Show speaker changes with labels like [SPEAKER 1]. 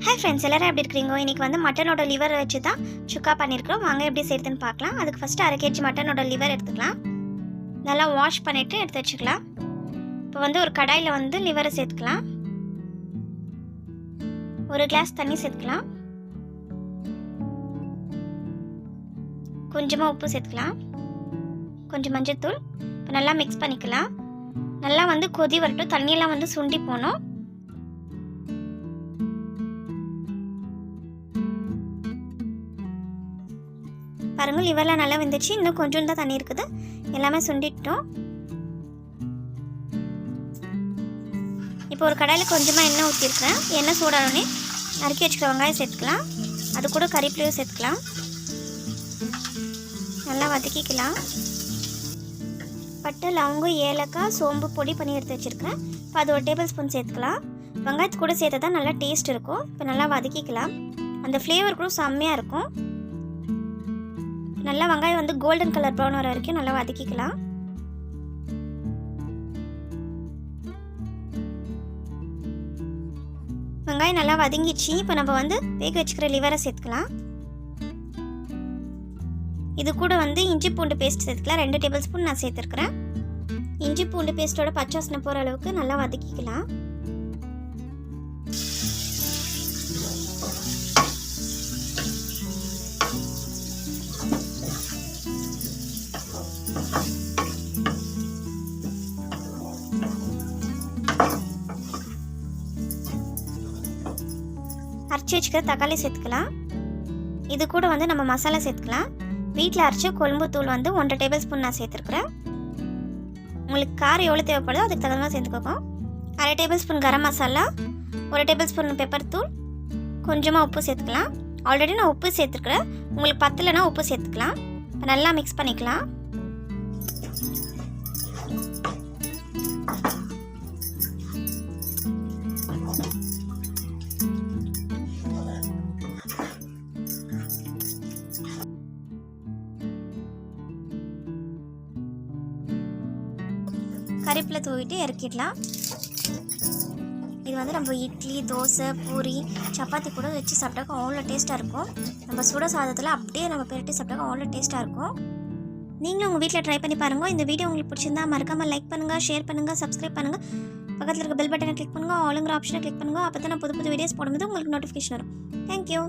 [SPEAKER 1] Hi friends, எல்லோரும் எப்படி இருக்கிறீங்க? இன்றைக்கி வந்து மட்டனோட லிவர் வச்சு தான் சுக்கா பண்ணியிருக்கிறோம். வாங்க எப்படி செய்யுதுன்னு பார்க்கலாம். அதுக்கு ஃபஸ்ட்டு 1/2 kg மட்டனோட லிவர் எடுத்துக்கலாம். நல்லா வாஷ் பண்ணிவிட்டு எடுத்து வச்சுக்கலாம். இப்போ வந்து ஒரு கடாயில் வந்து லிவரை சேர்த்துக்கலாம். 1 கிளாஸ் தண்ணி சேர்த்துக்கலாம். கொஞ்சமாக உப்பு சேர்த்துக்கலாம். கொஞ்சம் மஞ்சள்தூள். இப்போ நல்லா மிக்ஸ் பண்ணிக்கலாம். நல்லா வந்து கொதி வரட்டும். தண்ணியெல்லாம் வந்து சுண்டி போகணும். பாருங்கள், லிவர்லாம் நல்லா வெந்துச்சு. இன்னும் கொஞ்சம் தான் தண்ணி இருக்குது. எல்லாமே சுண்டிட்டோம். இப்போ ஒரு கடாயில் கொஞ்சமாக எண்ணெய் ஊற்றிருக்கிறேன். எண்ணெய் சூடானே நறுக்கி வச்சுக்கிற வெங்காயம் சேர்த்துக்கலாம். அது கூட கறிப்பிலையும் சேர்த்துக்கலாம். நல்லா வதக்கிக்கலாம். பட்டை, லவங்கம், ஏலக்காய், சோம்பு பொடி பண்ணி எடுத்து வச்சுருக்கேன். இப்போ அது 1 டேபிள் ஸ்பூன் சேர்த்துக்கலாம். வெங்காயத்து கூட சேர்த்து தான் நல்லா டேஸ்ட் இருக்கும். இப்போ நல்லா வதக்கிக்கலாம். அந்த ஃப்ளேவர் கூட செம்மையாக இருக்கும். நல்லா வெங்காயம் வந்து கோல்டன் கலர் ப்ரௌன் வர வரைக்கும் நல்லா வதக்கிக்கலாம். வெங்காயம் நல்லா வதங்கிச்சு. இப்போ நம்ம வந்து வேக வச்சுக்கிற லிவரை சேர்த்துக்கலாம். இது கூட வந்து இஞ்சி பூண்டு பேஸ்ட் சேர்த்துக்கலாம். 2 டேபிள் ஸ்பூன் நான் சேர்த்துருக்குறேன். இஞ்சி பூண்டு பேஸ்ட்டோட பச்சை வாசனை போகிற அளவுக்கு நல்லா வதக்கிக்கலாம். அரைச்சி வச்சுக்கிற தக்காளி சேர்த்துக்கலாம். இது கூட வந்து நம்ம மசாலா சேர்த்துக்கலாம். வீட்டில் அரைச்ச கொழும்பு தூள் வந்து 1 டேபிள் ஸ்பூன் நான் சேர்த்துருக்குறேன். உங்களுக்கு காரம் எவ்வளோ தேவைப்படுதோ அதுக்கு தகுந்த மாதிரி சேர்த்துக்கோங்க. 1/2 table spoon garam masala, 1 table spoon pepper தூள், கொஞ்சமாக உப்பு சேர்த்துக்கலாம். ஆல்ரெடி நான் உப்பு சேர்த்துருக்குறேன். உங்களுக்கு பத்தலைன்னா உப்பு சேர்த்துக்கலாம். இப்போ நல்லா மிக்ஸ் பண்ணிக்கலாம். கறிப்பில் தூவிட்டு இறக்கிடலாம். இது வந்து நம்ம இட்லி, தோசை, பூரி, சப்பாத்தி கூட வச்சு சாப்பிட்டாக்க அவ்வளோ டேஸ்ட்டாக இருக்கும். நம்ம சுட சாதத்தில் அப்படியே நம்ம பெரட்டி சாப்பிட்டாக்க அவ்வளோ டேஸ்ட்டாக இருக்கும். நீங்களும் உங்கள் வீட்டில் ட்ரை பண்ணி பாருங்கள். இந்த வீடியோ உங்களுக்கு பிடிச்சிருந்தா மறக்காமல் லைக் பண்ணுங்கள், ஷேர் பண்ணுங்கள், சப்ஸ்கிரைப் பண்ணுங்கள். பக்கத்தில் இருக்க பெல் பட்டனை கிளிக் பண்ணுங்கள். ஆளுங்கிற ஆப்ஷனை கிளிக் பண்ணுங்கள். அப்போ தான் நான் புது வீடியோஸ் போடும்போது உங்களுக்கு நோட்டிஃபிகேஷன் வரும். தேங்க்யூ.